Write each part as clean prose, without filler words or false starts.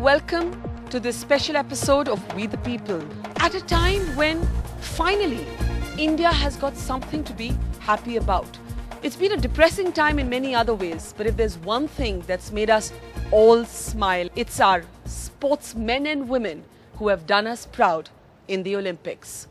welcome to this special episode of We the People. At a time when, finally, India has got something to be happy about. It's been a depressing time in many other ways, but if there's one thing that's made us all smile, it's our sportsmen and women who have done us proud in the Olympics.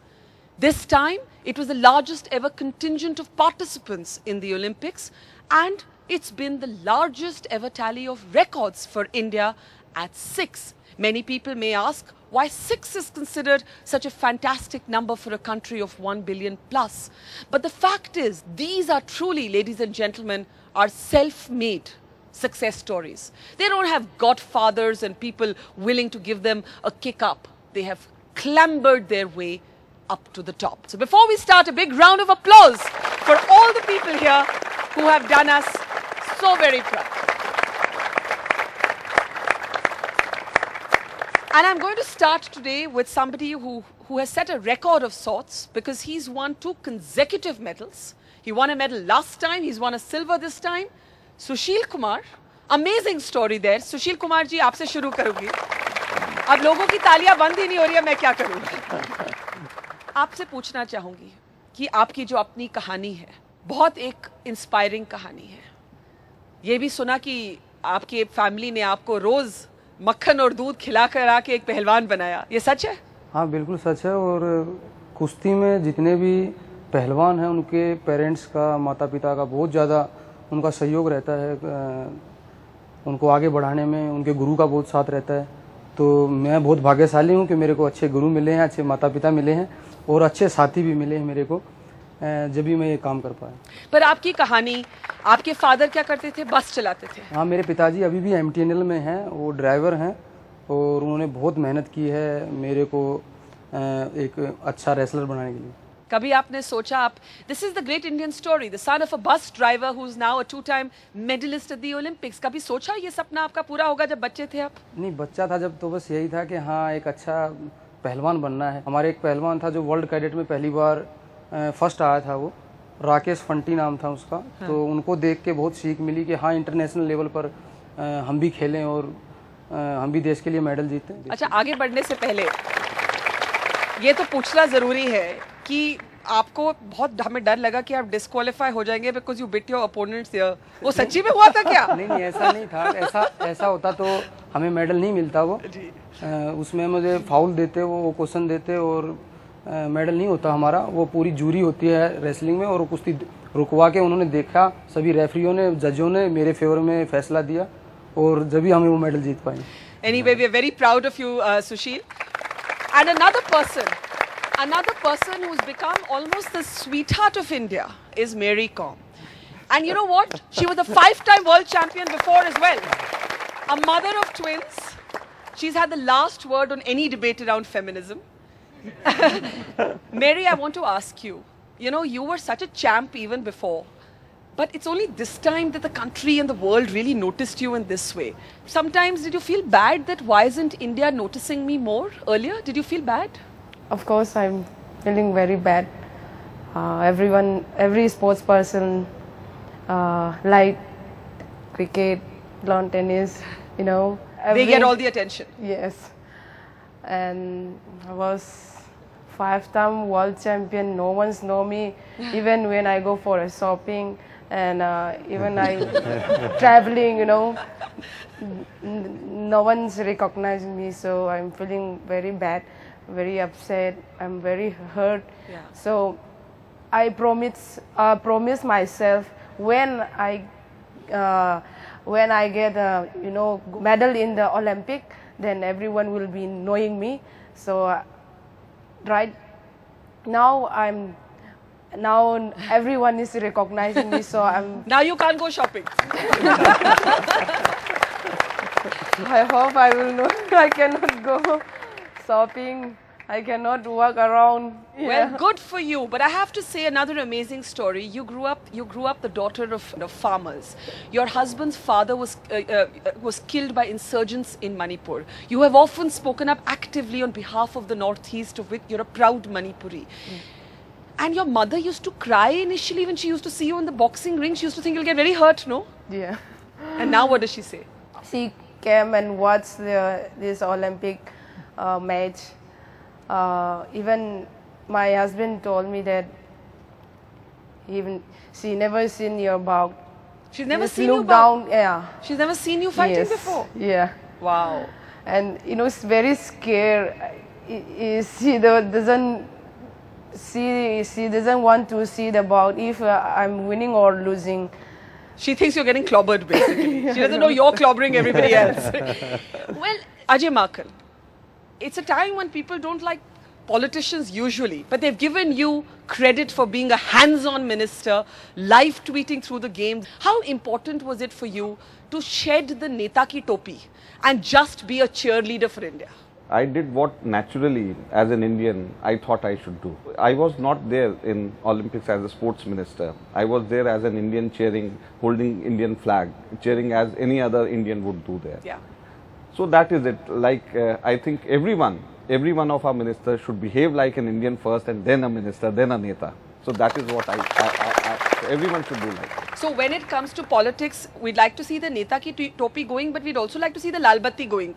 This time, it was the largest ever contingent of participants in the Olympics, and it's been the largest ever tally of records for India at 6. Many people may ask why 6 is considered such a fantastic number for a country of 1 billion plus. But the fact is, these are truly, ladies and gentlemen, are self-made success stories. They don't have godfathers and people willing to give them a kick up. They have clambered their way up to the top. So before we start, a big round of applause for all the people here who have done us so very proud. And I'm going to start today with somebody who has set a record of sorts because he's won 2 consecutive medals. He won a medal last time, he's won a silver this time. Sushil Kumar, amazing story there. Sushil Kumar ji, आपसे शुरू करूंगी. अब लोगों की तालियां बंद ही नहीं हो रही है, मैं क्या करूं? आपसे पूछना चाहूंगी कि आपकी जो अपनी कहानी है, बहुत एक इंस्पायरिंग कहानी है. ये भी सुना कि आपकी फैमिली ने आपको रोज मक्खन और दूध खिला कर आके एक पहलवान बनाया. ये सच है? हाँ, बिल्कुल सच है. और कुश्ती में जितने भी पहलवान हैं उनके पेरेंट्स का, माता पिता का बहुत ज़्यादा उनका सहयोग रहता है. उनको आगे बढ़ाने में उनके गुरु का बहुत साथ रहता है. तो मैं बहुत भाग्यशाली हूँ कि मेरे को अच्छे गुरु मिले हैं, अच्छे माता पिता मिले हैं और अच्छे साथी भी मिले हैं मेरे को, जब भी मैं ये काम कर पाया. पर आपकी कहानी, आपके फादर क्या करते थे? बस चलाते थे? हाँ, मेरे पिताजी अभी भी MTNL में हैं, वो ड्राइवर हैं और उन्होंने बहुत मेहनत की है मेरे को एक अच्छा रेसलर बनाने के लिए. कभी आपने सोचा आप, this is the great Indian story, the son of a bus driver who is now a 2-time medallist at the Olympics. कभी सोचा ये सपना आपका पूरा होगा जब बच्चे थे आप? नहीं, बच्चा था जब तो बस यही था कि हाँ एक अच्छा पहलवान बनना है. हमारे एक पहलवान था जो वर्ल्ड कैडेट में पहली बार फर्स्ट आया था, वो राकेश फंटी नाम था उसका. हाँ. तो उनको देख के बहुत सीख मिली कि हाँ इंटरनेशनल लेवल पर हम भी खेलें और हम भी देश के लिए मेडल जीतें. अच्छा, आगे बढ़ने से पहले ये तो पूछना ज़रूरी है कि आपको बहुत हमें डर लगा कि आप डिस्क्वालीफाई हो जाएंगे because you bit your opponents here. वो सच्ची में हुआ था क्या? नहीं, ऐसा नहीं था. ऐसा होता तो हमें मेडल नहीं मिलता. वो उसमें मुझे फाउल देते, वो क्वेश्चन देते और मेडल नहीं होता हमारा. वो पूरी जूरी होती है रेसलिंग में और कुश्ती रुकवा के उन्होंने देखा, सभी रेफरियों ने, जजों ने मेरे फेवर में फैसला दिया और जब भी हमें वो मेडल जीत पाए. Anyway, we are very proud of you, Sushil. And another person who's become almost the sweetheart of India is Mary Kom. And you know what? She was a 5-time world champion before as well. A mother of twins. She's had the last word on any debate around feminism. Mary, I want to ask you, you know, you were such a champ even before, but it's only this time that the country and the world really noticed you in this way. Sometimes did you feel bad that why isn't India noticing me more earlier? Did you feel bad? Of course, I'm feeling very bad. Every sports person, like cricket, lawn tennis, you know. They get all the attention. Yes. And I was 5-time world champion. No one's know me. Even when I go for a shopping and even I traveling, you know, no one's recognizing me. So I'm feeling very bad, very upset. I'm very hurt. Yeah. So I promise myself when I get a medal in the Olympic, then everyone will be knowing me. So right now everyone is recognizing me. So I'm now you can't go shopping. I hope I will not. I cannot go shopping. I cannot walk around. Yeah. Well, good for you. But I have to say another amazing story. You grew up the daughter of farmers. Your husband's father was killed by insurgents in Manipur. You have often spoken up actively on behalf of the Northeast, of which you're a proud Manipuri. And your mother used to cry initially when she used to see you in the boxing ring. She used to think you'll get very hurt, no? Yeah. And now what does she say? She came and watched this Olympic match. Even my husband told me that even she never seen your bout. She's never Just seen look you bout? down, yeah. She's never seen you fighting Yes, before? yeah. Wow. And you know, it's very scared. She doesn't want to see the bout if I'm winning or losing. She thinks you're getting clobbered, basically. She doesn't know you're clobbering everybody else. Well, Ajay Makal, it's a time when people don't like politicians usually, but they've given you credit for being a hands-on minister, live tweeting through the games. How important was it for you to shed the Neta ki topi and just be a cheerleader for India? I did what naturally, as an Indian, I thought I should do. I was not there in Olympics as a sports minister. I was there as an Indian cheering, holding Indian flag, cheering as any other Indian would do there. Yeah. So that is it. Like, I think every one of our ministers should behave like an Indian first and then a minister, then a Neta. So that is what everyone should do like that. So when it comes to politics, we'd like to see the Neta ki topi going, but we'd also like to see the Lal Batti going.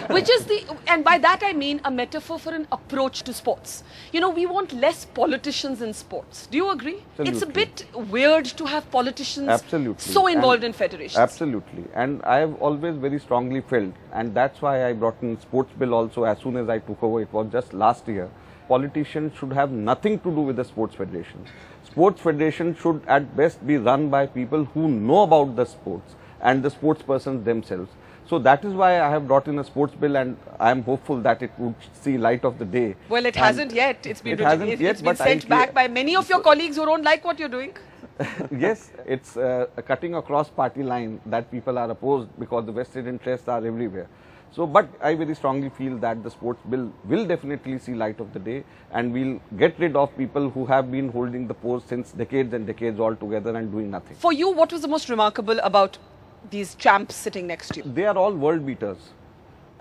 Which is and by that I mean a metaphor for an approach to sports. You know, we want less politicians in sports. Do you agree? Absolutely. It's a bit weird to have politicians Absolutely. so involved in federations. Absolutely. And I have always very strongly felt, and that's why I brought in sports bill also as soon as I took over. It was just last year. Politicians should have nothing to do with the sports federation. Sports federation should at best be run by people who know about the sports and the sports persons themselves. So that is why I have brought in a sports bill, and I am hopeful that it would see light of the day. Well, it hasn't yet. It's been but sent back by many of your colleagues who don't like what you're doing. Yes, it's cutting across party line that people are opposed because the vested interests are everywhere. So, but I very strongly feel that the sports bill will definitely see light of the day, and we'll get rid of people who have been holding the post since decades and decades altogether and doing nothing. For you, what was the most remarkable about these champs sitting next to you? They are all world beaters.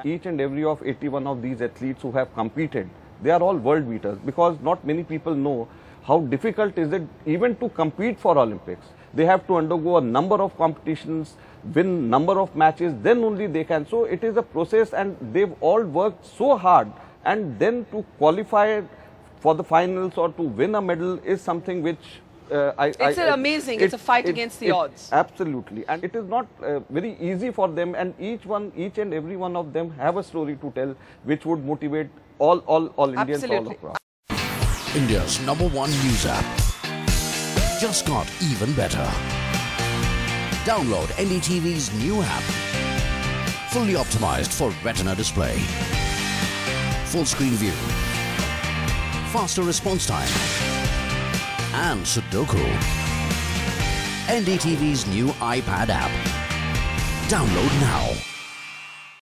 Each and every of 81 of these athletes who have competed, they are all world beaters, because not many people know how difficult is it even to compete for Olympics. They have to undergo a number of competitions, win number of matches, then only they can. So it is a process, and they've all worked so hard, and then to qualify for the finals or to win a medal is something which it's amazing. It's a fight against the odds. Absolutely. And it is not very easy for them, and each and every one of them have a story to tell which would motivate all Indians all across. India's #1 news app just got even better. Download NDTV's new app. Fully optimized for Retina display. Full screen view. Faster response time. And Sudoku. NDTV's new iPad app. Download now.